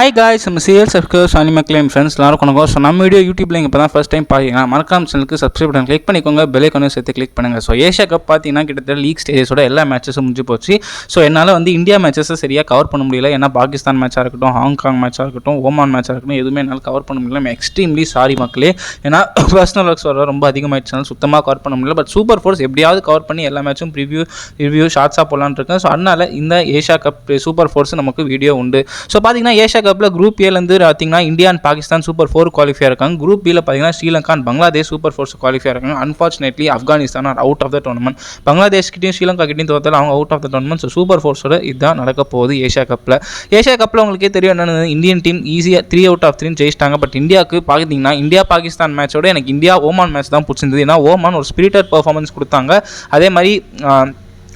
Hi guys, நம்ம CL circus அனிமக்லேம் friends எல்லாரும் கொண்டு ஸோ நம்ம வீடியோ யூடியூப்ல இப்போ தான் ஃபஸ்ட் டைம் பார்த்தீங்கன்னா மறக்காம சேனலுக்கு சப்ஸ்கிரைப் பண்ணி கிளிக் பண்ணிக்கோங்க, பெல் ஐக்கானை சேர்த்து கிளிக் பண்ணுங்கள். ஸோ ஏஷியா கப் பார்த்தீங்கன்னா கிட்டத்தட்ட லீக் ஸ்டேஜஸோட எல்லா மேட்சஸும் முடிஞ்சு போச்சு. ஸோ என்னால் இந்தியா மேட்சஸை சரியாக கவர் பண்ண முடியல. ஏன்னா பாகிஸ்தான் மேட்சாக இருக்கட்டும், ஹாங்காங் மேட்சாக இருக்கட்டும், ஓமான் மேட்சாக இருக்கட்டும், எதுவுமே என்னால் கவர் பண்ண முடியல. எக்ஸ்ட்ரீம்லி சாரி மக்களே. ஏன்னா பர்சனல் ஒர்க்ஸ் வர ரொம்ப அதிகமாகிடுச்சு, சுத்தமாக கவர் பண்ண முடியல. பட் சூப்பர் ஃபோர்ஸ் எப்படியாவது கவர் பண்ணி எல்லா மேட்சும் ரிவ்யூ ஷார்ட்ஸாக போடலான்னு இருக்கேன். ஸோ அதனால் இந்த ஏஷியா கப் சூப்பர் ஃபோர்ஸ் நமக்கு வீடியோ உண்டு. ஸோ பார்த்தீங்கன்னா ஏஷியா கப்பில் குரூப் ஏலேருந்து பார்த்தீங்கன்னா India and Pakistan super 4 qualify இருக்காங்க. குரூப் பியில் பார்த்தீங்கன்னா Sri Lanka and Bangladesh super 4 qualify இருக்காங்க. Unfortunately Afghanistan are out of the tournament. Bangladesh கிட்டையும் ஸ்ரீலங்கா கிட்டையும் தோத்தாலும் அவங்க out of the tournament. So super ஃபோர்ஸோட இதுதான் நடக்க போகுது ஏஷியா கப்பில். ஏஷியா கப்பில் உங்களுக்கே தெரியும் என்னென்ன, இந்தியன் டீம் ஈஸியாக 3 out of 3 ஜெயிச்சிட்டாங்க. பட் இந்தியாவுக்கு பார்த்தீங்கன்னா இந்தியா பாகிஸ்தான் மேட்சோட எனக்கு இந்தியா ஓமான் மேட்ச் தான் பிடிச்சிருந்தது. ஏன்னா ஓமான் ஒரு ஸ்பிரிட்டட் பர்ஃபார்மன்ஸ் கொடுத்தாங்க. அதே மாதிரி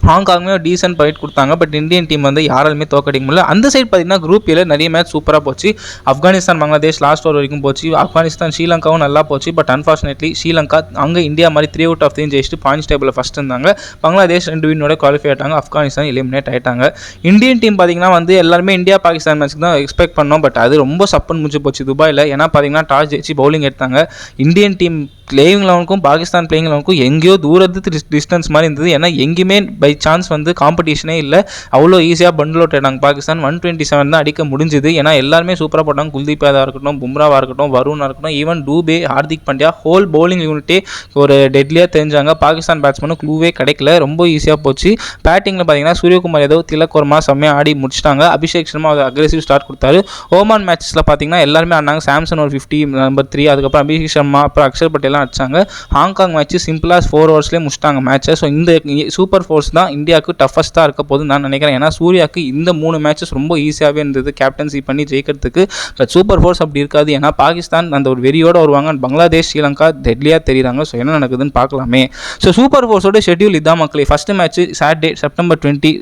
ஹாங்காங்குமே ஒரு டீசென்ட் ஃபைட் கொடுத்தாங்க. பட் இந்தியன் டீம் யாராலுமே தோக்கடிக்க முடியல. அந்த சைடு பார்த்தீங்கன்னா குரூப் ஏல நிறைய மேட்ச் சூப்பராக போச்சு. ஆப்கானிஸ்தான் பங்களாதேஷ் லாஸ்ட் ஓவர் வரைக்கும் போச்சு. ஆப்கானிஸ்தான் ஸ்ரீலங்காவும் நல்லா போச்சு. பட் அன்ஃபார்ச்சுனேட்லி ஸ்ரீலங்கா அங்கே இந்தியா மாதிரி 3 out of 3 ஜெயிச்சுட்டு பாயிண்ட்ஸ் டேபிளில் ஃபஸ்ட் இருந்தாங்க. பங்களாதேஷ் 2 வின்னோட குவாலிஃபை ஆகிட்டாங்க. ஆப்கானிஸ்தான் எலிமினேட் ஆகிட்டாங்க. இந்தியன் டீம் பார்த்தீங்கன்னா எல்லாருமே இந்தியா பாகிஸ்தான் மேட்ச்சுக்கு தான் எக்ஸ்பெக்ட் பண்ணோம். பட் அது ரொம்ப சப்பன் முடிஞ்சு போச்சு துபாயில். ஏன்னா பார்த்தீங்கன்னா டாஸ் ஜெயிச்சு பவுலிங் எடுத்தாங்க. இந்தியன் டீம் பிளேயிங் லெவனுக்கும் பாகிஸ்தான் பிளேயிங் லெவனுக்கும் எங்கேயோ தூரத்து டிஸ்டன்ஸ் மாதிரி இருந்தது. ஏன்னா எங்கேயுமே பை சான்ஸ் காம்படிஷனே இல்லை. அவ்வளோ ஈஸியாக பண்டில் அவுட் ஆயிட்டாங்க பாகிஸ்தான். 127 தான் அடிக்க முடிஞ்சுது. ஏன்னா எல்லாருமே சூப்பராக போட்டாங்க. குல்தீப் யாதவா இருக்கட்டும், பும்ராவாக இருக்கட்டும், வருணாக இருக்கட்டும், even Dube, Hardik Pandya, whole bowling யூனிட்டே ஒரு டெட்லியாக தெரிஞ்சாங்க. பாகிஸ்தான் பேட்ஸ்மேனும் க்ளூவே கிடைக்கல. ரொம்ப ஈஸியாக போச்சு. பேட்டிங்கில் பார்த்தீங்கன்னா சூரியகுமார் யாதவ், திலக் வர்மா செம்மையாக ஆடி முடிச்சிட்டாங்க. அபிஷேக் சர்மா அக்ரெசிவ் ஸ்டார்ட் கொடுத்தாரு. ஓமான் மேட்சஸில் பார்த்தீங்கன்னா எல்லாருமே ஆனாங்க. சாம்சன் ஒரு 50, நம்பர் 3, அதுக்கப்புறம் அபிஷேக் சர்மா, அப்புறம் அக்ஷர் பட்டேல் அடிச்சாங்க. ஹாங்காங் மேட்ச் சிம்பிளாக 4 ஓவர்ஸ்லேயே முடிச்சிட்டாங்க மேட்சை. ஸோ இந்த சூப்பர் ஃபோர்ஸ் தான் இந்தியாவுக்கு டஃபஸ்ட்டாக இருக்க போது நான் நினைக்கிறேன். ஏன்னா சூர்யாவுக்கு இந்த 3 மேட்சஸ் ரொம்ப ஈஸியாகவே இருந்தது கேப்டன்சி பண்ணி ஜெயிக்கிறதுக்கு. பட் சூப்பர் ஃபோர்ஸ் அப்படி இருக்காது. ஏன்னா பாகிஸ்தான் அந்த ஒரு வெறியோடு வருவாங்க. பங்களாதேஷ், ஸ்ரீலங்கா டெட்லியாக தெரியுறாங்க. ஸோ என்ன நடக்குதுன்னு பார்க்கலாமே. ஸோ சூப்பர் ஃபோர்ஸோட ஷெட்யூல் இதான் மக்களே. First match Saturday September 20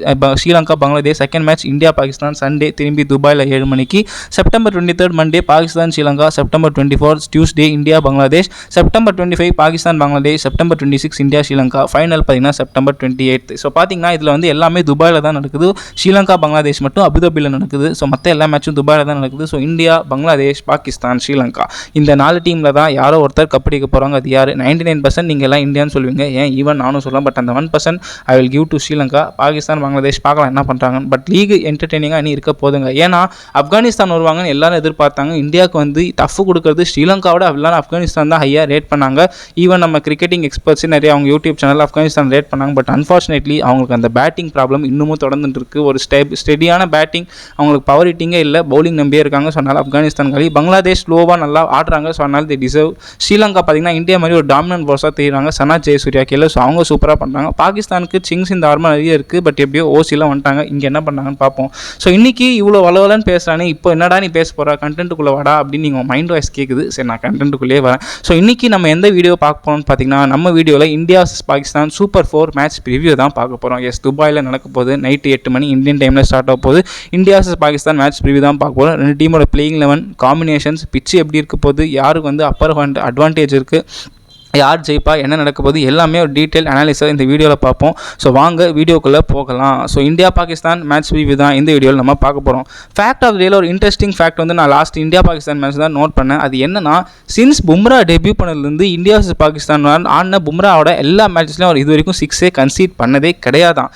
Sri Lanka Bangladesh. Second match India Pakistan Sunday திரும்பி துபாயில் 7 மணிக்கு. September 23 Monday Pakistan Sri Lanka. September 24 Tuesday India Bangladesh. September 25 Pakistan Bangladesh. September 26 India Sri Lanka. Final பார்த்தீங்கன்னா செப்டம்பர் 28. ஸோ பார்த்தீங்கன்னா இதில் எல்லாமே துபாயில் தான் நடக்குது. ஸ்ரீலங்கா பங்களாதேஷ் மட்டும் அபுதாபியில் நடக்குது. ஸோ மற்ற எல்லா மேட்சும் துபாயில் தான் நடக்குது. ஸோ இந்தியா, பங்களாதேஷ், பாகிஸ்தான், ஸ்ரீலங்கா இந்த 4 டீமில் தான் யாரோ ஒருத்தர் கப்படிக்க போகிறாங்க. அது யார்? 99% நீங்கள் எல்லாம் இந்தியான்னு சொல்லுவீங்க. ஏன் ஈவன் நானும் சொல்லலாம். பட் அந்த 1% I will give to Sri Lanka. Pakistan, Bangladesh பார்க்கலாம் என்ன பண்ணுறாங்க. பட் லீக் என்டர்டெய்னிங்காக இனி இருக்க போதுங்க. ஏன்னா ஆப்கானிஸ்தான் வருவாங்கன்னு எல்லாரும் எதிர்பார்த்தாங்க. இந்தியாவுக்கு டஃப் கொடுக்கறது ஸ்ரீலங்காவோட எல்லாரும் ஆப்கானிஸ்தான் தான் ஹையாக ரேட் பண்ணாங்க. ஈவன் நம்ம கிரிக்கெட்டிங் எக்ஸ்பர்ட்ஸ் நிறைய அவங்க யூடியூப் சேனல் ஆப்கானிஸ்தான் ரேட் பண்ணாங்க. பட் அன்ஃபார்ச்சுனேட்லி அவங்களுக்கு அந்த பேட்டிங் ப்ராப்ளம் இன்னமும் தொடர்ந்துட்டு இருக்குது. ஒரு ஸ்டெடியான பேட்டிங், அவங்களுக்கு பவர் ஹிட்டிங்கே இல்லை. பவுலிங் நம்பியே இருக்காங்க. ஸோ அதனால் ஆப்கானிஸ்தான் காலி. பங்களாதேஷ் ஸ்லோவாக நல்லா ஆடுறாங்க. ஸோ அதனால் தி டிசர்வ். ஸ்ரீலங்கா பார்த்தீங்கன்னா இந்தியா மாதிரி ஒரு டாமினன்ட் ஃபோர்ஸாக தெரியுறாங்க. சனா ஜெயசூர்யா கேல. ஸோ அவங்க சூப்பராக பண்ணுறாங்க. பாகிஸ்தானுக்கு சிங்ஸ் இந்த ஆர்மா நிறைய இருக்குது. பட் எப்படியோ ஓசிலாம் வந்துட்டாங்க. இங்கே என்ன பண்ணாங்கன்னு பார்ப்போம். ஸோ இன்றைக்கி இவ்வளோ வளவலன்னு பேசுகிறானே, இப்போ என்னடா நீ பேச போகிற, கண்டென்ட்டுக்குள்ளே வாடா அப்படின்னு நீங்கள் மைண்ட் வாய்ஸ் கேட்குது. சரி, நான் கண்டென்ட்டுக்குள்ளேயே வரேன். ஸோ இன்றைக்கி நம்ம எந்த வீடியோ பார்க்க போகிறோம்னு பார்த்தீங்கன்னா, நம்ம வீடியோவில் India vs Pakistan super 4 match review தான் பார்க்க போகிறோம். எஸ், துபாயில் நடக்க போகுது. நைட்டு 8 மணி இந்தியன் டைமில் ஸ்டார்ட் ஆக போகுது. India vs Pakistan match review தான் பார்க்க போகிறோம். 2 டீமோட பிளேயிங் 11 காம்பினேஷன்ஸ், பிச்சு எப்படி இருக்க போகுது, யாருக்கு அப்பர் ஹேண்ட் அட்வான்டேஜ் இருக்குது, யார் ஜெயிப்பா, என்ன நடக்க போகுது, எல்லாமே ஒரு டீட்டெயில் அனாலிசிஸ் இந்த வீடியோவில் பார்ப்போம். ஸோ வாங்க வீடியோக்குள்ளே போகலாம். So India Pakistan match review தான் இந்த வீடியோவில் நம்ம பார்க்க போகிறோம். ஃபேக்ட் ஆஃப் டேயில் ஒரு இன்ட்ரெஸ்டிங் ஃபேக்ட் நான் லாஸ்ட் இந்தியா பாகிஸ்தான் மேட்ச் தான் நோட் பண்ணேன். அது என்னன்னா, சின்ஸ் பும்ரா டெபியூ பண்ணதுலேருந்து இந்தியா vs பாகிஸ்தான் ஆடின பும்ராவோட எல்லா மேட்ச்லையும் அவர் இது வரைக்கும் 6 கன்சீட் பண்ணதே கிடையாதான்.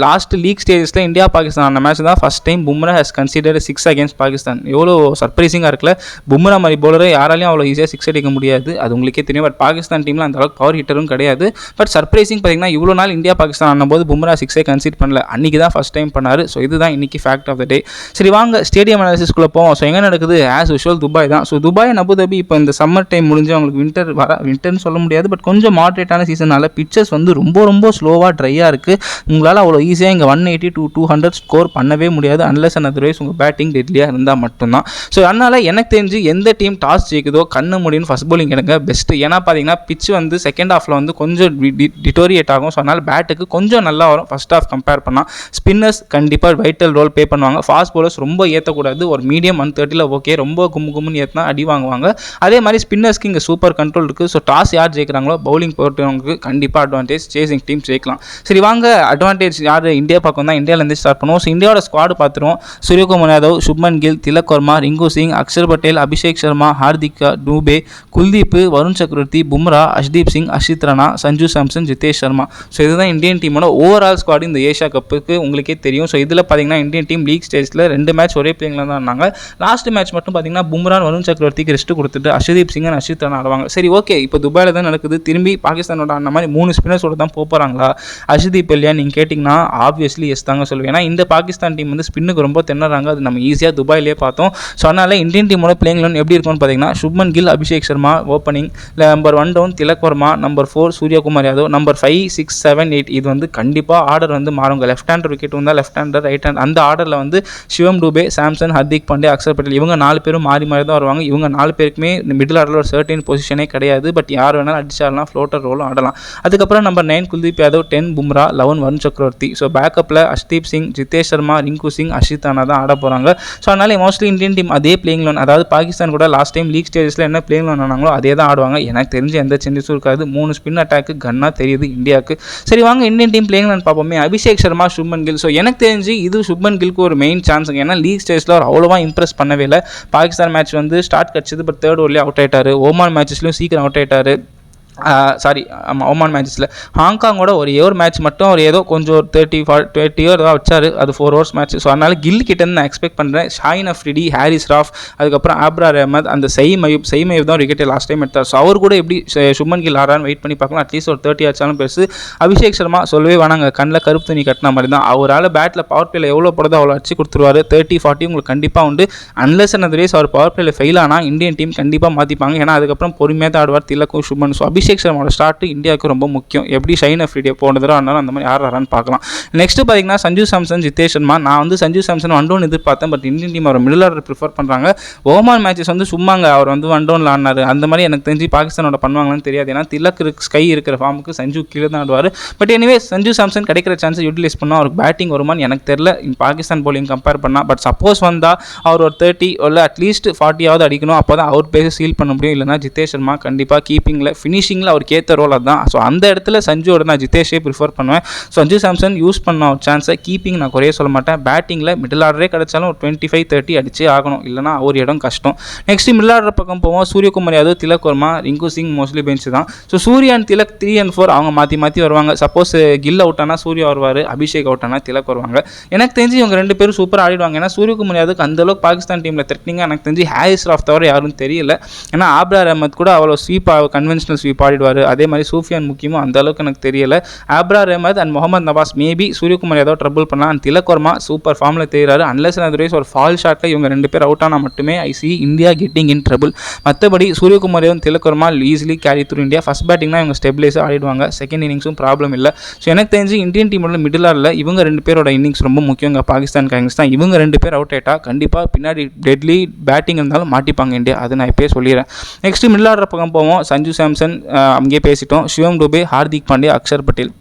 லாஸ்ட் லீக் ஸ்டேஜஸில் இந்தியா பாகிஸ்தான் ஆன மேட்ச் தான் first time Bumrah has considered 6 against Pakistan. எவ்வளோ சர்ப்ரைசிங்காக இருக்குல்ல. பும்ரா மாதிரி பவுலரை யாராலையும் அவ்வளோ ஈஸியாக 6 அடிக்க முடியாது. அது உங்களுக்கே தெரியும். பட் பாகிஸ்தான் டீமில் அந்த அளவுக்கு பவர் ஹிட்டரும் கிடையாது. பட் சர்ப்ரைசிங் பார்த்தீங்கன்னா, இவ்வளோ நாள் இந்தியா பாகிஸ்தான் ஆனபோது பும்ரா 6 கன்சீட் பண்ணல. அன்றைக்கி தான் ஃபஸ்ட் டைம் பண்ணார். ஸோ இதுதான் இன்றைக்கி ஃபேக்ட் ஆஃப் த டே. சரி வாங்க ஸ்டேடியம் அனாலிசிஸ்குள்ளே போவோம். ஸோ எங்கே நடக்குது? ஆஸ் யூஷுவல் துபாய் தான். ஸோ துபாய் அபுதாபி இப்போ இந்த சம்மர் டைம் முடிஞ்சு அவங்களுக்கு வின்டர்னு சொல்ல முடியாது. பட் கொஞ்சம் மாட்ரேட்டான சீசனால் பிச்சர்ஸ் ரொம்ப ரொம்ப ஸ்லோவாக ட்ரையாக இருக்குது. உங்களால் அவ்வளோ ஈஸியாக இங்கே 180 to 200 ஸ்கோர் பண்ணவே முடியாது. அன்லெஸ் அண்ட் அதர்வைஸ் உங்கள் பேட்டிங் டெட்லியாக இருந்தால் மட்டும்தான். ஸோ அதனால் எனக்கு தெரிஞ்சு எந்த டீம் டாஸ் ஜெயிக்குதோ கண்ணு முடியும்னு ஃபஸ்ட் பவுலிங் எடுங்க பெஸ்ட்டு. ஏன்னா ஏன்னா பார்த்தீங்கன்னா பிச் வந்து செகண்ட் ஹாஃபில் வந்து கொஞ்சம் டிட்டோரியேட் ஆகும். ஸோ அதனால் பேட்டுக்கு கொஞ்சம் நல்லா வரும் ஃபர்ஸ்ட் ஹாஃப் கம்பேர் பண்ணால். ஸ்பின்னர்ஸ் கண்டிப்பாக வைட்டல் ரோல் ப்ளே பண்ணுவாங்க. ஃபாஸ்ட் பவுலர்ஸ் ரொம்ப ஏற்றக்கூடாது. ஒரு மீடியம் 130 ஓகே, ரொம்ப கும்முன்னு ஏற்றினா அடி வாங்குவாங்க. அதே மாதிரி ஸ்பின்னர்ஸ்க்கு இங்கே சூப்பர் கண்ட்ரோல் இருக்குது. ஸோ டாஸ் யார் ஜெயிக்கிறாங்களோ பவுலிங் போட்டவங்களுக்கு கண்டிப்பாக அட்வான்டேஜ், சேசிங் டீம் ஜெயிக்கலாம். சரி வாங்க அட்வான்டேஜ் யார் இந்தியா பக்கம் தான் இந்தியாவிலேருந்து ஸ்டார்ட் பண்ணுவோம். ஸோ இந்தியாவோட ஸ்குவாடு பார்த்துருவோம். சூரியகுமார் யாதவ், சுப்மன் கில், திலக் வர்மா, ரிங்கு சிங், அக்ஷர் பட்டேல், அபிஷேக் சர்மா, ஹார்திகா, டூபே, குல்தீப், வருண் சக்கரவர்த்தி, பும்ரா, அஷ்தீப் சிங், அஷித் ராணா, சஞ்சு சாம்சன், ஜிதேஷ் சர்மா. ஸோ இதுதான் இந்தியன் டீமோட ஓவரால் ஸ்குவாட் இந்த ஏஷியா கப்புக்கு உங்களுக்கே தெரியும். ஸோ இதில் பார்த்தீங்கன்னா இந்தியன் டீம் லீக் ஸ்டேஜில் 2 மேட்ச் ஒரே பிளேயிங்கில் தான் இருந்தாங்க. லாஸ்ட் மேட்ச் மட்டும் பார்த்தீங்கன்னா பும்ரா, வருண் சக்கரவர்த்திக்கு ரெஸ்ட் கொடுத்துட்டு அஷ்தீப் சிங் அண்ட் அஷித் ராணா ஆடுவாங்க. சரி ஓகே, இப்போ துபாயில் தான் நடக்குது. திரும்பி பாகிஸ்தானோட அந்த மாதிரி 3 ஸ்பின்னர்ஸோட தான் போகிறாங்களா அஷ்தீப் இல்லையா நீங்கள் கேட்டிங்கன்னா ஆப்வியஸ்லி எஸ் தாங்க சொல்லுவேன். ஏன்னா இந்த பாகிஸ்தான் டீம் வந்து ஸ்பின்னுக்கு ரொம்ப திணறாங்க. அது நம்ம ஈஸியாக துபாயிலே பார்த்தோம். ஸோ அதனால் இந்தியன் டீமோட பிளேயிங் லெவன் எப்படி இருக்கும்னு பார்த்தீங்கன்னா Shubman Gill, Abhishek Sharma opening, number 1 down Tilak Varma, number 4 Suryakumar Yadav, number 5, 6, 7, 8 இது வந்து கண்டிப்பாக ஆர்டர் வந்து மாறுங்க. லெஃப்ட் ஹேண்டர் விக்கெட் வந்தால் லெஃப்ட் ஹேண்டர், ரைட் ஹேண்ட் அந்த ஆர்டரில் வந்து சிவம் டூபே, சாம்சன், ஹர்திக் பாண்டியா, அக்ஷர் பட்டேல் இவங்க 4 பேரும் மாறி தான் வருவாங்க. இவங்க 4 பேருக்குமே மிடில் ஆர்டரில் ஒரு சர்டன் பொசிஷனே கிடையாது. பட் யார் வேணாலும் அடிச்சாடலாம், ஃப்ளோட்டர் ரோலும் ஆடலாம். அதுக்கப்புறம் நம்பர் 9 குல்தீப் யாதவ், 10 பும்ரா, 11 வருண் சக்கரவர்த்தி. ஸோ பேக்கப்பில் அஷ்தீப் சிங், ஜிதேஷ் சர்மா, ரிங்கு சிங், அஷித் ராணா தான் ஆட போகிறாங்க. ஸோ அதனால மோஸ்ட்லி இந்தியன் டீம் அதே பிளேயிங் லெவன், அதாவது பாகிஸ்தான் கூட லாஸ்ட் டைம் லீக் ஸ்டேஜஸில் என்ன பிளேயிங் லெவன் ஆனாங்களோ அதே தான் ஆடுவாங்க. எனக்கு தெரிஞ்சு எந்த சேஞ்சஸும் இருக்காது. 3 ஸ்பின் அட்டாக்கு கன்னாக தெரியுது இந்தியாவுக்கு. சரி வாங்க இந்தியன் டீம் பிளேயிங் லெவன் பார்ப்போமே. அபிஷேக் சர்மா, சுப்மன் கில். ஸோ எனக்கு தெரிஞ்சு இது சுப்மன் கில்க்கு ஒரு மெயின் சான்ஸுங்க. ஏன்னா லீக் ஸ்டேஜில் அவர் அவ்வளோவா இம்ப்ரெஸ் பண்ணவே இல்லை. பாகிஸ்தான் மேட்ச் வந்து ஸ்டார்ட் கிடச்சிது, பட் 3rd ஓவர்லேயே அவுட் ஆயிட்டாரு. ஓமான் மேட்சஸ்லையும் சீக்கிரம் அவுட் ஆயிட்டாரு. ஓமான் மேட்சஸில் ஹாங்காங்கோட ஒரு மேட்ச் மட்டும் அவர் ஏதோ கொஞ்சம் 30 ஓவர் தான் வச்சார். அது 4 ஓவர்ஸ் மேட்ச். ஸோ அதனால் கில் கிட்டேருந்து நான் எக்ஸ்பெக்ட் பண்ணுறேன். ஷாயின் அஃப்ரிடி, ஹாரிஸ் ராஃப், அதுக்கப்புறம் ஆப்ரார் அஹமத், அந்த சைமயூப் தான் விக்கெட்டை லாஸ்ட் டைம் எடுத்தார். ஸோ அவர் கூட எப்படி சுப்மன் கில் ஆறான்னு வெயிட் பண்ணி பார்க்கலாம். அட்லீஸ்ட் ஒரு 30 ஆச்சாலும் பெருசு. அபிஷேக் சர்மா சொல்லவே வேணாங்க, கண்ணில் கருப்பு துணி கட்டின மாதிரி தான். அவரால் பேட்டில் பவர் பிளேயில் எவ்வளோ போடுறதோ அவ்வளோ அடிச்சு கொடுத்துருவாரு. 30-40 உங்களுக்கு கண்டிப்பாக உண்டு. அன்லெஸ் அண்ட் அதர்வைஸ் அவர் பவர் பிளேயில் ஃபெயில் ஆனால் இந்தியன் டீம் கண்டிப்பாக மாற்றிப்பாங்க. ஏன்னா அதுக்கப்புறம் பொறுமையாக தான் ஆடுவார் திலக்கும் சுப்மன். ஸோ அபிஷேக் சர்மாவோட ஸ்டார்ட் இந்தியாவுக்கு ரொம்ப முக்கியம். எப்படி ஷைன் அஃப்ரிடியை போனதோ ஆனாலும் அந்த மாதிரி ஆடுறான்னு பார்க்கலாம். நெக்ஸ்ட் பார்த்தீங்கன்னா சஞ்சு சாம்சன், ஜிதேஷ் சர்மா. நான் வந்து சஞ்சு சாம்சன் 1 டவுன் எதிர்பார்த்தேன். பட் இந்தியன் டீம் அவர் மிடில் ஆர்டர் ப்ரிஃபர் பண்ணுறாங்க. ஓமான் மேட்சஸ் வந்து சும்மாங்க அவர் வந்து 1 டவுனில் ஆடினார். அந்த மாதிரி எனக்கு தெரிஞ்சு பாகிஸ்தானோட பண்ணுவாங்கன்னு தெரியாது. ஏன்னா திலக் ஸ்கை இருக்கிற ஃபார்முக்கு சஞ்சு கீழே தான் ஆடுவார். பட் எனிவே சஞ்சு சாம்சன் கிடைக்கிற சான்ஸை யூட்டிலைஸ் பண்ணால் அவருக்கு பேட்டிங் வருமானு எனக்கு தெரியல பாகிஸ்தான் போலிங் கம்பேர் பண்ணால். பட் சப்போஸ் வந்தால் அவர் ஒரு 30 இல்லை அட்லீஸ்ட் 40 அடிக்கணும். அப்போ தான் அவர் பேச சீல் பண்ண முடியும். இல்லைனா ஜிதேஷ் சர்மா கண்டிப்பாக கீப்பிங்கில் ஃபினிஷிங்கில் அவருக்கு ஏற்ற ரோல் அதுதான். ஸோ அந்த இடத்துல சஞ்சுவோட நான் ஜிதேஷே ப்ரிஃபர் பண்ணுவேன். சஞ்சு சாம்சன் யூஸ் பண்ண ஒரு சான்ஸை கீப்பிங் நான் குறைய சொல்ல மாட்டேன். பேட்டிங்கில் மிடில் ஆர்டரே கிடைச்சாலும் ஒரு 25-30 அடிச்சே ஆகணும். இல்லைனா ஒரு இடம் கஷ்டம். நெக்ஸ்ட் மிடில் ஆர்டர் பக்கம் போவோம். சூரியகுமார் யாதவ், திலக் வர்மா, ரிங்கு சிங் மோஸ்ட்லி பெஞ்ச் தான். So Surya and Tilak 3 and 4 அவங்க மாற்றி வருவாங்க. சப்போஸ் கில் அவுட் ஆனால் சூர்யா வருவார், அபிஷேக் அவுட் ஆனால் திலக் வருவாங்க. எனக்கு தெரிஞ்சு இவங்க 2 பேரும் சூப்பராக ஆடிடுவாங்க. ஏன்னா சூரியகுமார் யாதவுக்கு அந்தளவுக்கு பாகிஸ்தான் டீமில் த்ரெட்னிங்காக எனக்கு தெரிஞ்சு ஹாரிஸ் ராஃப் தவிர யாரும் தெரியல. ஏன்னா ஆப்ரார் அஹமத் கூட அவ்வளோ கன்வென்ஷனல் ஸ்வீப் ஆடிடுவார். அதே மாதிரி சூஃபியான் முக்கியமும் அந்த அளவுக்கு எனக்கு தெரியல. Abrar Ahmed and Mohammad Nawaz maybe Suryakumar Yadav trouble பண்ணலாம். அண்ட் திலக் வர்மா சூப்பர் ஃபார்மில் தெரிகிறாரு. அன்லெஸ் அதர்வைஸ் ஒரு ஃபால் ஷாட்டில் இவங்க 2 பேர் அவுட் ஆனால் மட்டுமே I see India getting in trouble. மற்றபடி Suryakumar Yadav, Tilak Varma easily carry through India. First பேட்டிங்னா இவங்க ஸ்டெபிலைஸாக ஆடிடுவாங்க. செகண்ட் இன்னிங்ஸும் ப்ராப்ளம் இல்லை. ஸோ எனக்கு தெரிஞ்சு இந்தியன் டீமோட மிடில் ஆர்டரில் இவங்க 2 பேரோட இன்னிங்ஸ் ரொம்ப முக்கியங்க. பாகிஸ்தான் கைங்ஸ் தான் இவங்க 2 பேர் அவுட் ஆகிட்டா கண்டிப்பாக பின்னாடி டெட்லி பேட்டிங் இருந்தாலும் மாட்டிப்பாங்க இந்தியா. அது நான் இப்போயே சொல்லிடுறேன். நெக்ஸ்ட் மிடில் ஆர்டர் பக்கம் போவோம். சஞ்சு சாம்சன் அங்கேயே பேசிட்டோம். சிவம் டூபே, ஹார்திக் பாண்டியா, அக்ஷர் பட்டேல்.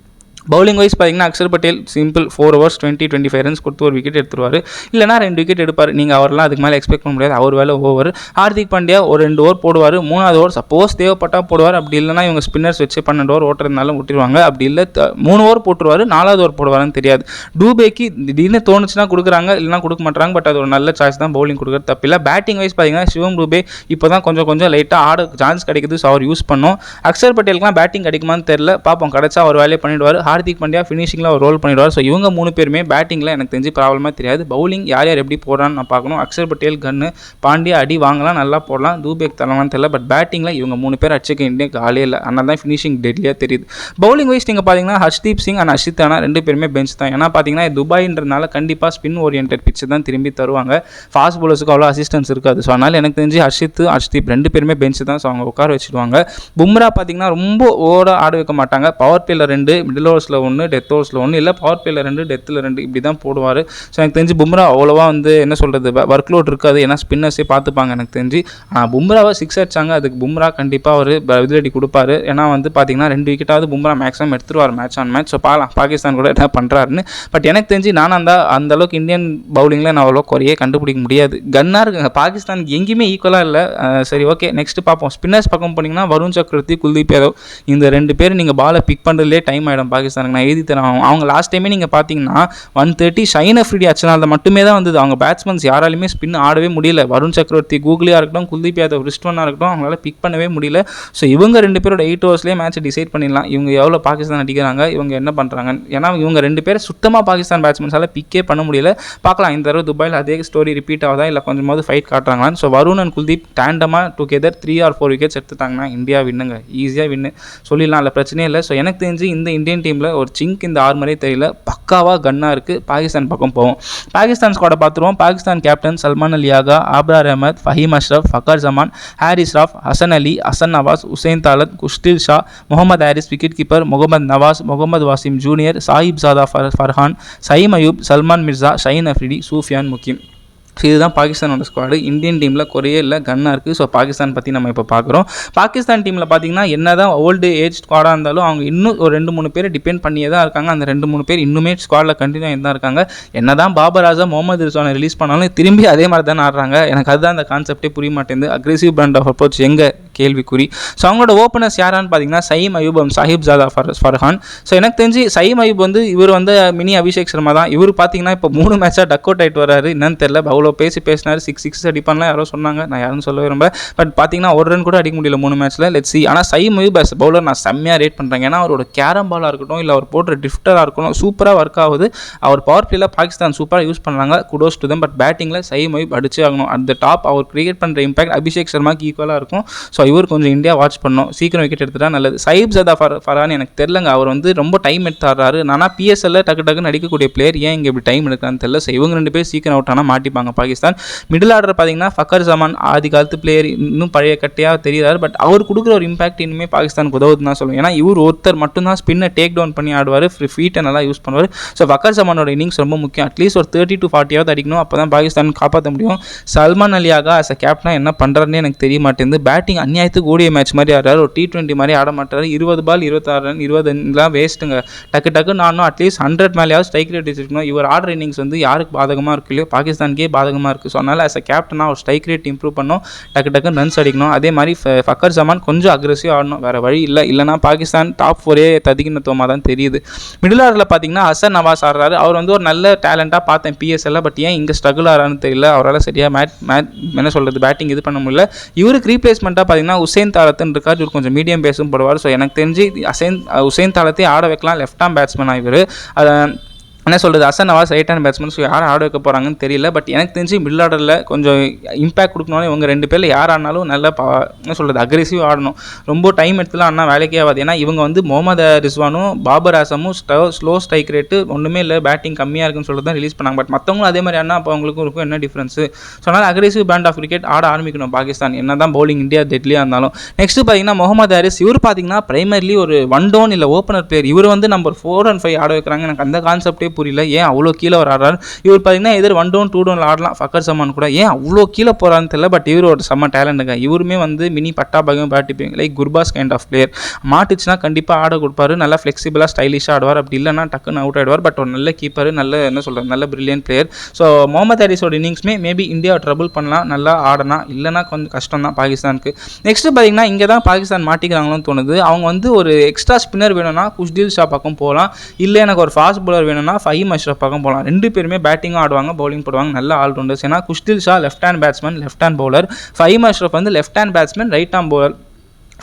பவுலிங் வைஸ் பார்த்தீங்கன்னா Axar Patel simple 4 overs 20-25 runs கொடுத்து ஒரு விக்கெட் எடுத்துருவார். இல்லைனா 2 விக்கெட் எடுப்பார். நீங்கள் அவரெல்லாம் அதுக்கு மேலே எக்ஸ்பெக்ட் பண்ண முடியாது. அவர் வேலை ஓவர். ஹார்திக் பாண்டியா ஒரு 2 ஓவர் போடுவார். 3வது ஓவர் சப்போஸ் தேவைப்பட்டால் போடுவார். அப்படி இல்லைனா இவங்க ஸ்பின்னர்ஸ் வச்சு 12 ஓவர் ஓட்டுறதுனாலும் விட்டுருவாங்க. அப்படி இல்லை 3 ஓவர் போட்டுருவார். 4வது ஓவர் போடுவாருன்னு தெரியாது. டூபேக்கு திடீர்னு தோணுச்சுன்னா கொடுக்குறாங்க, இல்லைனா கொடுக்க மாட்டாங்க. பட் அது ஒரு நல்ல சாய்ஸ் தான். பவுலிங் கொடுக்குறது தப்பில்லை. பேட்டிங் வைஸ் பார்த்தீங்கன்னா சிவம் டூபே இப்போ தான் கொஞ்சம் லைட்டாக ஆட சான்ஸ் கிடைக்குது. ஸோ அவர் யூஸ் பண்ணோம். அக்ஷர் பட்டேலுக்குலாம் பேட்டிங் கிடைக்குமான்னு தெரியல. பார்ப்போம். கிடைச்சா அவர் வேலையை பண்ணிவிடுவார். ஹார்திக் பாண்டியா ஃபினிஷிங்கில் ஒரு ரோல் பண்ணிடுவார். ஸோ இவங்க 3 பேருமே பேட்டிங்கில் எனக்கு தெரிஞ்சு ப்ராப்ளமாக தெரியாது. பவுலிங் யார் எப்படி போடுறான்னு நான் பார்க்கணும். அக்ஷர் பட்டேல் கன்னு, பாண்டியா அடி வாங்கலாம், நல்லா போடலாம். தூபேக் தரலாம்னு தெரியல. பட் பேட்டிங்கில் இவங்க 3 பேர் அடிச்சுக்க இந்தியாவுக்கு ஆளே இல்லை. அதனால தான் ஃபினிஷிங் டெட்லியாக தெரியுது. பவுலிங் வைஸ் நீங்கள் பார்த்தீங்கன்னா ஹர்ஷ்தீப் சிங் அண்ட் அஷித் ராணா 2 பேருமே பெஞ்ச் தான். ஏன்னா பார்த்தீங்கன்னா துபாயின்றதுனால கண்டிப்பாக ஸ்பின் ஓரியன்ட் பிட்ச் தான் திரும்பி தருவாங்க. ஃபாஸ்ட் பவுலர்ஸுக்கு அவ்வளோ அசிஸ்டன்ஸ் இருக்காது. ஸோ அதனால் எனக்கு தெரிஞ்சு ஹர்ஷ்தீப் 2 பேருமே பெஞ்ச் தான். ஸோ அவங்க உட்கார வச்சுடுவாங்க. பும்ரா பார்த்தீங்கன்னா ரொம்ப ஓட ஆட வைக்க மாட்டாங்க. பவர் பிளேயில் 2, மிடில் ஓவர்ஸில் 1, டெத் ஓவர்ஸில் 1, இல்லை பவர் பிளேயில் 2, டெத்தில் 2 இப்படி தான் போடுவார். ஸோ எனக்கு தெரிஞ்சு பும்ரா அவ்வளோவா வந்து என்ன சொல்கிறது ஒர்க் லோட் இருக்காது, ஏன்னா ஸ்பின்னர்ஸே பார்த்துப்பாங்க எனக்கு தெரிஞ்சு. ஆனால் பும்ராவை 6 அடிச்சாங்க, அதுக்கு பும்ரா கண்டிப்பாக ஒரு பதிலடி கொடுப்பாரு. ஏன்னா வந்து பார்த்தீங்கன்னா 2 விக்கெட்டாவது பும்ரா மேக்ஸிமம் எடுத்துருவார் மேட்ச் ஆன் மேட்ச். ஸோ பார்க்கலாம் பாகிஸ்தான் கூட என்ன பண்ணுறாருன்னு. பட் எனக்கு தெரிஞ்சு நானும் அந்த அளவுக்கு இந்தியன் பவுலிங்கில் நான் அவ்வளோ குறையே கண்டுபிடிக்க முடியாது. கன்னாக இருக்குங்க பாகிஸ்தானுக்கு எங்கேயுமே ஈக்குவலாக இல்லை. சரி ஓகே நெக்ஸ்ட் பார்ப்போம். ஸ்பின்னர்ஸ் பக்கம் போனீங்கன்னா வருண் சக்கரவர்த்தி, குல்தீப் யாதவ், இந்த 2 பேர் நீங்கள் பாலை பிக் பண்ணுறதுலே டைம் ஆகிடும் பாகிஸ்தானுக்கு. நான் எழுதி தரேன். அவங்க லாஸ்ட் டைமே நீங்கள் பார்த்தீங்கன்னா 130 ஷைன் அஃப்ரிடி அடிச்சனால மட்டுமே தான் வந்தது. அவங்க பேட்ஸ்மேன்ஸ் யாராலுமே ஸ்பின் ஆடவே முடியல. வருண் சக்கரவர்த்தி கூகுளியாக இருக்கட்டும், குல்தீப் யாதவ் ரிஸ்ட்வனாக இருக்கட்டும், அவங்களால பிக் பண்ணவே முடியல. ஸோ இவங்க 2 பேரோட 8 ஓவர்ஸ்லேயே மேட்ச் டிசைட் பண்ணிடலாம். இவங்க எவ்வளோ பாகிஸ்தான் அடிக்கிறாங்க, இவங்க என்ன பண்ணுறாங்க. ஏன்னா இவங்க 2 பேர் சுத்தமாக பாகிஸ்தான் பேட்ஸ்மேன்ஸால் பிக்கே பண்ண முடியல. பார்க்கலாம் இந்த தடவை துபாயில் அதே ஸ்டோரி ரிப்பீட் ஆகுதா இல்லை கொஞ்சமாவது ஃபைட் காட்டுறாங்களான்னு. ஸோ வருண் அண்ட் குல்தீப் டேண்டமாக டுகெதர் 3 or 4 விக்கெட்ஸ் எடுத்துட்டாங்கன்னா இந்தியா வின்னுங்க, ஈஸியாக வின்னு சொல்லிடலாம், அதில் பிரச்சனையே இல்லை. ஸோ எனக்கு தெரிஞ்சு இந்த இந்தியன் டீமில் ஒரு சிங்க் இந்த ஆர்மரே தெரியல, பக்காவாக கன்னாக இருக்குது. பாகிஸ்தான் பக்கம் போவோம். பாகிஸ்தான் ஸ்குவாடை பார்த்துருவோம். Pakistan captain Salman Ali Agha, Abrar Ahmed, Faheem Ashraf, Fakhar Zaman, Haris Rauf, Hasan Ali, Hasan Nawaz, Hussain Talat, Khushdil Shah, Mohammad Haris wicket keeper, Mohammad Nawaz, Mohammad Wasim junior, Sahibzada Farhan, Saim Ayub, Salman Mirza, Shaheen Afridi, Sufiyan Muqeem. So இதுதான் பாகிஸ்தானோட ஸ்குவாடு. இந்தியன் டீமில் குறையே இல்லை, கன்னாக இருக்குது. ஸோ பாகிஸ்தான் பற்றி நம்ம இப்போ பார்க்குறோம். பாகிஸ்தான் டீமில் பார்த்தீங்கன்னா என்ன தான் ஓல்டு ஏஜ் ஸ்குவாடாக இருந்தாலும் அவங்க இன்னும் ஒரு 2-3 பேர் டிபெண்ட் பண்ணியே தான் இருக்காங்க. அந்த 2-3 பேர் இன்னுமே ஸ்குவாடில் கண்டினியூ தான் இருக்காங்க. என்ன தான் பாபர் ஆசம், முகமது ரிஸ்வானை ரிலீஸ் பண்ணாலும் திரும்பி அதே மாதிரி தான் ஆடுறாங்க. எனக்கு அதுதான் அந்த கான்செப்டே புரிய மாட்டேங்குது. அக்ரெசிவ் பிராண்ட் ஆஃப் அப்ரோச் எங்கே கேள்விக்குறி. ஸோ அவங்களோட ஓப்பனர்ஸ் யாரான்னு பார்த்தீங்கன்னா சயீம் அயூப், சாஹிப் ஜாதா ஃபர்ஹான். ஸோ எனக்கு தெரிஞ்சு சயீம் அயூப் வந்து இவர் வந்து மினி அபிஷேக் சர்மா தான். இவர் பார்த்தீங்கன்னா இப்போ 3 மேட்சாக டக் அவுட் ஆகிட்டு வராரு. என்னன்னு தெரியல, அவ்வளோ பேசினார். 6 அடிப்பான்லாம் யாரோ சொன்னாங்க, நான் யாரும் சொல்ல விரும்ப. பட் பார்த்தீங்கன்னா ஒரு ரன் கூட அடிக்க முடியல 3 மேட்ச்சில். Let's see. ஆனால் சயீம் அயூப் அஸ் பவுலர் நான் செம்மையாக ரேட் பண்ணுறேன். ஏன்னா அவரோட கேரம் பாலாக இருக்கட்டும், இல்லை அவர் போடுற ட்ரிஃப்டராக இருக்கட்டும், சூப்பராக ஒர்க் ஆகுது. அவர் பவர் பிளேயில் பாகிஸ்தான் சூப்பராக யூஸ் பண்ணுறாங்க, குடோஸ் டு தம். பட் பேட்டிங்கில் சயீம் அயூப் அடிச்சே ஆகணும். அட் த டாப் அவர் கிரியேட் பண்ணுற இம்பாக்ட் அபிஷேக் சர்மாக்கு ஈக்குவலாக இருக்கும். ஸோ இவர் கொஞ்சம் இந்தியா வாட்ச் பண்ணணும், சீக்கிரம் விக்கெட் எடுத்துட்டா நல்லது. சாஹிப் ஜாதா ஃபர்ஹான் எனக்கு தெரிலங்க, அவர் வந்து ரொம்ப டைம் எடுத்தாடுறாரு. ஆனால் பிஎஸ்எல்ல டக்குன்னு நடிக்கக்கூடிய பிளேயர் ஏன் இங்கே இப்படி டைம் எடுக்கிறான்னு தெரியல. ஸோ இவங்க 2 பேர் சீக்கிரம் அவுட் ஆனால் மாட்டிப்பாங்க பாகிஸ்தான். மிடில் ஆர்டர் பார்த்தீங்கன்னா ஃபக்கர் ஜமான் ஆதி காலத்து பிளேயர், இன்னும் பழைய கட்டையாக தெரியாரு. பட் அவர் கொடுக்குற ஒரு இம்பாக்ட் இனிமே பாகிஸ்தானுக்கு உதவுதுன்னு தான் சொல்லுவேன். ஏன்னா இவர் ஒருத்தர் மட்டும்தான் ஸ்பின்னை டேக் டவுன் பண்ணி ஆடுவார், ஃபீட்டை நல்லா யூஸ் பண்ணுவார். ஸோ ஃபக்கர் ஜமானோட இன்னிங்ஸ் ரொம்ப முக்கியம். அட்லீஸ்ட் ஒரு 30 to 40 அடிக்கணும், அப்போ தான் பாகிஸ்தான் காப்பாற்ற முடியும். சல்மான் அலியாக ஆஸ் அ கேப்டனாக என்ன பண்ணுறாருன்னு எனக்கு தெரிய மாட்டேங்குது. பேட்டிங் அநியாயத்துக்கு ஓடிய மேட்ச் மாதிரி ஆடுறாரு, ஒரு T20 மாதிரி ஆட மாட்டார். 20 பால் 26 ரன், 20 வேஸ்ட்டுங்க. டக்கு நானும் அட்லீஸ்ட் 100 மேலேயாவது ஸ்ட்ரைக் ரேட் வச்சுருக்கணும். இவர் ஆடுற இன்னிங்ஸ் வந்து யாருக்கு பாதகமாக இருக்கு இல்லையோ பாகிஸ்தானுக்கே பாதகமாக இருக்குது. ஸோ அதனால் ஆஸ் அ கேப்டனாக ஒரு ஸ்ட்ரைக் ரேட் இம்ப்ரூவ் பண்ணணும், டக்கு ரன்ஸ் அடிக்கணும். அதே மாதிரி ஃபக்கர் ஜமான் கொஞ்சம் அக்ரெசிவ் ஆடணும், வேறு வழி இல்லை. இல்லைனா பாகிஸ்தான் டாப் 4 ததிக்கினத்துவமாக தான் தெரியுது. மிடில் ஆர்டரில் பார்த்தீங்கன்னா ஹசன் நவாஸ் ஆடுறாரு. அவர் வந்து ஒரு நல்ல டேலண்ட்டாக பார்த்தேன் பிஎஸ்எல்ல. பட் ஏன் இங்கே ஸ்ட்ரகிள் ஆகிறான்னு தெரியல. அவரால் சரியாக என்ன சொல்கிறது பேட்டிங் இது பண்ண முடியல. இவருக்கு ரீப்ளேஸ்மெண்ட்டாக பார்த்தீங்கன்னா உசேன் தாலத்துன்னு இருக்கார். இவர் கொஞ்சம் மீடியம் பேஸும் போடுவார். ஸோ எனக்கு தெரிஞ்சு உசேன் தாலத்தையும் ஆட வைக்கலாம். லெஃப்ட் ஆம் பேட்ஸ்மேனாக இவர் என்ன சொல்கிறது Hasan Nawaz right hand batsman. So யார் ஆட வைக்க போகிறாங்கன்னு தெரியல. பட் எனக்கு தெரிஞ்சு மிடில் ஆர்டரில் கொஞ்சம் இம்பாக்ட் கொடுக்கணும். இவங்க 2 பேரில் யார் ஆடினாலும் நல்லா என்ன சொல்கிறது அக்ரெசிவ் ஆடணும். ரொம்ப டைம் எடுத்துலாம் ஆனால் வேலைக்கே ஆகாது. ஏன்னா இவங்க வந்து Mohammed ரிஸ்வானும் Babur ஆசமும் slow strike rate ஒன்றுமே இல்லை, பேட்டிங் கம்மியாக இருக்குன்னு சொல்லிட்டு தான் ரிலீஸ் பண்ணாங்க. பட் மற்றவங்களும் அதே மாதிரி ஆனால் அப்போ அவங்களுக்கும் இருக்கும் என்ன டிஃப்ரென்ஸு. ஸோ அதனால் அக்ரெசிவ் பிராண்ட் ஆஃப் கிரிக்கெட் ஆட ஆரம்பிக்கணும் பாகிஸ்தான், என்ன தான் பவுலிங் இந்தியா டெட்லியாக இருந்தாலும். நெக்ஸ்ட்டு பார்த்தீங்கன்னா முகமது ஹாரிஸ். இவர் பார்த்தீங்கன்னா பிரைமர்லி ஒரு 1 down இல்லை ஓப்பனர் பிளேயர். இவர் வந்து நம்பர் 4 and 5 ஆட வைக்கிறாங்க. எனக்கு அந்த கான்செப்டே புரியல, ஏன் அவ்வளோ கீழே ஒரு ஆடுறாரு. இவர் பார்த்தீங்கன்னா எதிர் 1 down 2 down ஆடலாம் ஃபக்கர் ஜமான் கூட, ஏன் அவ்வளோ கீழே போகிறான்னு தெரியல. பட் இவர் ஒரு செம்ம டேலண்ட்டுங்க. இவருமே வந்து மினி பட்டாபாகம் batting like Gurbaz kind of player. மாட்டுச்சுன்னா கண்டிப்பாக ஆட கொடுப்பாரு, நல்லா ஃப்ளெக்சிபிளாக ஸ்டைலிஷாக ஆடுவார். அப்படி இல்லைனா டக்குன்னு அவுட் ஆகிடுவார். பட் ஒரு நல்ல கீப்பர், நல்ல என்ன சொல்கிறது நல்ல பிரில்லியன்ட் பிளேயர். ஸோ முகமது ஹாரிஸோட இன்னிங்ஸ்மே மேபி இந்தியாவை ட்ரபிள் பண்ணலாம், நல்லா ஆடனா. இல்லைனா கொஞ்சம் கஷ்டம் தான் பாகிஸ்தானுக்கு. நெக்ஸ்ட்டு பார்த்தீங்கன்னா இங்கே தான் பாகிஸ்தான் மாட்டிக்கிறாங்களோன்னு தோணுது. அவங்க வந்து ஒரு எக்ஸ்ட்ரா ஸ்பின்னர் வேணும்னா குஷ்டில் ஷா பக்கம் போகலாம், இல்லை எனக்கு ஒரு ஃபாஸ்ட் பவுலர் வேணும்னா ஃபஹீம் அஷ்ரஃப் பக்கம் போகலாம். 2 பேருமே பேட்டிங்கும் ஆடுவாங்க, பவுலிங் போடுவாங்க, நல்ல ஆல்ரவுண்டர்ஸ். ஏன்னா Khushdil Shah left hand batsman, left hand bowler. Faheem Ashraf வந்து left hand batsman, right hand bowler.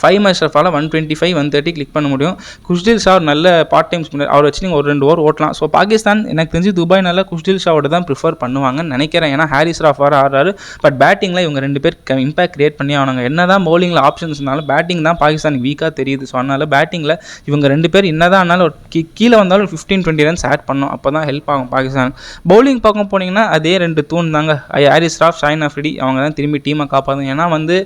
Faheem அஷ்ரஃபால் 125 130 கிளிக் பண்ண முடியும். குஷ்டில் ஷா ஒரு நல்ல பார்ட் டைம் ஸ்பின்னர், அவர் வச்சு நீங்கள் ஒரு 2 ஓவர் ஓட்டலாம். ஸோ பாகிஸ்தான் எனக்கு தெரிஞ்சு துபாய்னால குஷ்டில் ஷாவோட தான் ப்ரிஃபர் பண்ணுவாங்கன்னு நினைக்கிறேன். ஏன்னா ஹாரிஸ் ராஃப் வர ஆடுறாரு. பட் பேட்டிங்கில் இவங்க 2 பேர் இம்பாக்ட் கிரியேட் பண்ணி ஆனாங்க. என்ன தான் பவுலிங்கில் ஆப்ஷன்ஸ் இருந்தாலும் பேட்டிங் தான் பாகிஸ்தான் வீக்காக தெரியுது. ஸோ அதனால் பேட்டிங்கில் இவங்க 2 பேர் என்ன தான் ஆனாலும் ஒரு கீழே வந்தாலும் 15-20 ரன்ஸ் ஆட் பண்ணணும், அப்போ தான் ஹெல்ப் ஆகும் பாகிஸ்தான். பவுலிங் பக்கம் போனீங்கன்னா அதே 2 தூண் தாங்க, ஹாரிஸ் ராஃப், ஷஹீன் அஃப்ரிடி. அவங்க தான் திரும்பி டீமை காப்பாதுங்க. ஏன்னா வந்து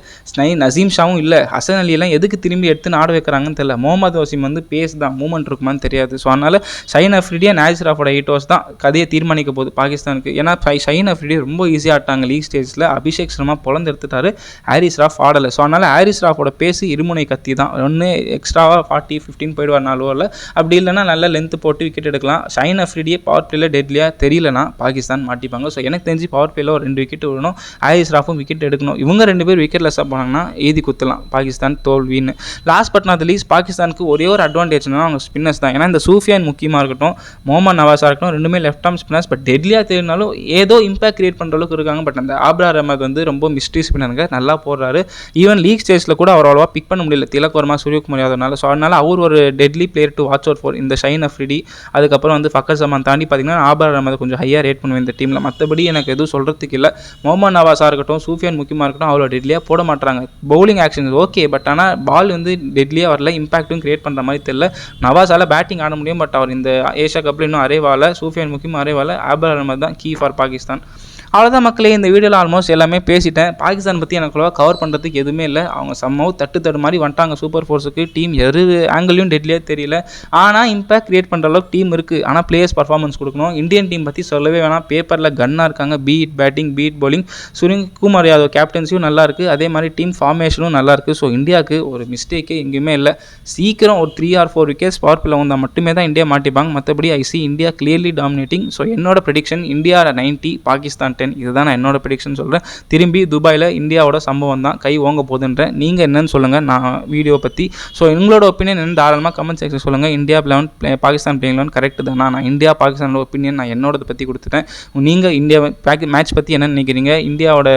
நசீம் ஷாவும் இல்லை, ஹசன் அலி எல்லாம் எதுக்கு திரும்பி எடுத்து ஆட வைக்கிறாங்கன்னு தெரியல. முகமது வசீம் வந்து பேஸ் தான், மூவ்மெண்ட் இருக்குமான்னு தெரியாது. ஸோ அதனால் ஷைன் அஃப்ரிடி அண்ட் ஹாரிஸ் ராஃபோட 8 overs தான் கதையை தீர்மானிக்க போகுது பாகிஸ்தானுக்கு. ஏன்னா ஷைன் அஃப்ரிடி ரொம்ப ஈஸியாக ஆட்டாங்க லீக் ஸ்டேஜில். அபிஷேக் சர்மா பொழந்து எடுத்துட்டாரு, ஹாரிஸ் ராஃப் ஆடலை. ஸோ அதனால் ஹாரிஸ் ராஃபோட பேஸ் இருமுனை கத்தி தான். ஒன்று எக்ஸ்ட்ராவாக 40-15 போயிடுவார் 4 ஓவரில். அப்படி இல்லைனா நல்ல லென்த்து போட்டு விக்கெட் எடுக்கலாம். ஷைன் அஃப்ரிடியே பவர் பிளேயில் டெட்லியாக தெரியலனா பாகிஸ்தான் மாட்டிப்பாங்க. ஸோ எனக்கு தெரிஞ்சு பவர் பிளேயில் ஒரு 2 விக்கெட் விடணும், ஹாரிஸ் ராஃபும் விக்கெட் எடுக்கணும். இவங்க 2 பேர் விக்கெட் லெஸ்ஸாக போனாங்கன்னா எழுதி குத்தலாம் பாகிஸ்தான் தோல்வின்னு. லாஸ்ட் பட் நாட் லீஸ்ட் பாகிஸ்தானுக்கு ஒரே ஒரு அட்வான்டேஜ்னா அவங்க ஸ்பின்னர்ஸ் தான். ஏன்னா இந்த சூஃபியான் முக்கியமாக இருக்கட்டும், முகமது நவாஸாக இருக்கட்டும், 2மே லெஃப்ட் ஆர்ம் ஸ்பின்னர்ஸ். பட் டெட்லியாக தெரியினாலும் ஏதோ இம்பாக்ட் கிரியேட் பண்ணுற அளவுக்கு இருக்காங்க. பட் அந்த ஆப்ரார் அஹமத் வந்து ரொம்ப மிஸ்ட்ரி ஸ்பின்னருங்க, நல்லா போடுறாரு. ஈவன் லீக் ஸ்டேஜில் கூட அவர் அவ்வளோவா பிக் பண்ண முடியல திலக் வர்மா, சூரியகுமார் யாதவ்னால. ஸோ அதனால் அவர் ஒரு deadly player to watch out for இந்த ஷைன் அஃப்ரிடி. அதுக்கப்புறம் வந்து ஃபக்கர் ஜமான் தாண்டி பார்த்தீங்கன்னா ஆப்ரார் அஹமத் கொஞ்சம் ஹையாக ரேட் பண்ணுவேன் இந்த டீமில். மற்றபடி எனக்கு எதுவும் சொல்கிறதுக்கு இல்லை. முகமது நவாஸாக இருக்கட்டும், சூஃபியான் முக்கியமாக இருக்கட்டும், அவ்வளோ டெட்லியாக போட மாட்டாங்க. பவுலிங் ஆக்ஷன் ஓகே, பட் ஆனால் பால் வந்து டெட்லியாக வரல, இம்பாக்ட்டும் கிரியேட் பண்ணுற மாதிரி தெரியல. நவாஸால் பேட்டிங் ஆட முடியும், பட் அவர் இந்த ஏஷியா கப்பில் இன்னும் அரைவால. சூஃபியான் முக்கியமாக அரைவால. ஆப்ரார் அஹமத் தான் கீ ஃபார் பாகிஸ்தான். அவ்வளோதான் மக்களே, இந்த வீடியோவில் ஆல்மோஸ்ட் எல்லாமே பேசிட்டேன். பாகிஸ்தான் பற்றி எனக்கு கவர் பண்ணுறதுக்கு எதுவுமே இல்லை. அவங்க சம்மவ் தட்டு மாதிரி வந்துட்டாங்க சூப்பர் ஃபோர்ஸுக்கு. டீம் எரு ஆங்கிளையும் டெட்லியாக தெரியல. ஆனால் இம்பாக்ட் கிரியேட் பண்ணுற அளவுக்கு டீம் இருக்குது. ஆனால் பிளேயர்ஸ் பர்ஃபார்மன்ஸ் கொடுக்கணும். இந்தியன் டீம் பற்றி சொல்லவே வேணாம், பேப்பரில் கன்னாக இருக்காங்க. Beat batting, beat bowling. Suryakumar Yadav கேப்டன்சியும் நல்லா இருக்குது, அதே மாதிரி டீம் ஃபார்மேஷனும் நல்லா இருக்குது. ஸோ இந்தியாவுக்கு ஒரு மிஸ்டேக்கே எங்கேயுமே இல்லை. சீக்கிரம் ஒரு 3 or 4 விக்கெட்ஸ் பவர் பிளே வந்தால் மட்டுமே தான் இந்தியா மாட்டிப்பாங்க. மற்றபடி I see India clearly dominating. So என்னோட ப்ரெடிக்ஷன் இந்தியா 90, பாகிஸ்தான் 10. இதுதான் நான் என்னோட ப்ரெடிக்ஷன் சொல்கிறேன். திரும்பி துபாயில் இந்தியாவோட சம்பவம் தான் கை ஓங்க போகுதுன்றேன். நீங்கள் என்னன்னு சொல்லுங்கள் நான் வீடியோ பற்றி. ஸோ உங்களோட ஒப்பீனியன் என்ன தாராளமாக கமெண்ட் செக்ஷன் சொல்லுங்கள். இந்தியா 11 பாகிஸ்தான் பிளேயிங் 11 கரெக்ட் தான். நான் இந்தியா பாகிஸ்தானோட ஒப்பீனியன் நான் என்னோட பற்றி கொடுத்துட்டேன். நீங்கள் இந்தியா மேட்ச் பற்றி என்ன நினைக்கிறீங்க, இந்தியாவோட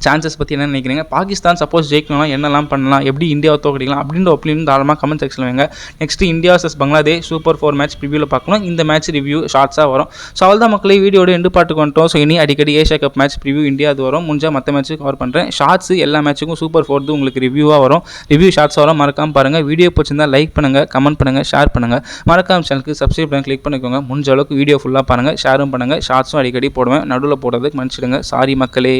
சான்சஸ் பற்றி என்ன நினைக்கிறீங்க, பாகிஸ்தான் சப்போஸ் ஜெயிக்கணும்னா என்னெல்லாம் பண்ணலாம், எப்படி இந்தியாவை தோக்கடிக்கலாம் அப்படின்ற ஒப்பீனியன் தாராளமாக கமெண்ட் செக்ஷனில் வைங்க. Next India vs Bangladesh super 4 match ரிவ்யூவில் பார்க்கணும். இந்த மேட்ச் ரிவ்யூ ஷார்ட்ஸாக வரும். ஸோ அவ்வளோதான் மக்களே, வீடியோட எண்டு பாட்டுக்கு வந்துட்டோம். ஸோ இனி அடிக்கடி Asia cup match review India அது வரும். முடிஞ்சால் மற்ற மேட்ச்சுக்கு கவர் பண்ணுறேன். ஷார்ட்ஸ் எல்லா மேட்ச்சுக்கும் சூப்பர் 4 உங்களுக்கு ரிவ்யூவாக வரும். ரிவ்யூ ஷார்ட்ஸ் வரும், மறக்காமல் பாருங்கள். வீடியோ பிடிச்சிருந்தால் லைக் பண்ணுங்கள், கமெண்ட் பண்ணுங்கள், ஷேர் பண்ணுங்கள். மறக்காம சேனலுக்கு சப்ஸ்கிரைப் பண்ணி கிளிக் பண்ணிக்கோங்க. முடிஞ்ச அளவுக்கு வீடியோ ஃபுல்லாக பாருங்கள், ஷேரும் பண்ணுங்கள். ஷார்ட்ஸும் அடிக்கடி போடுவேன், நடுவில் போடுறதுக்கு மன்னிச்சிடுங்க. சாரி மக்களே.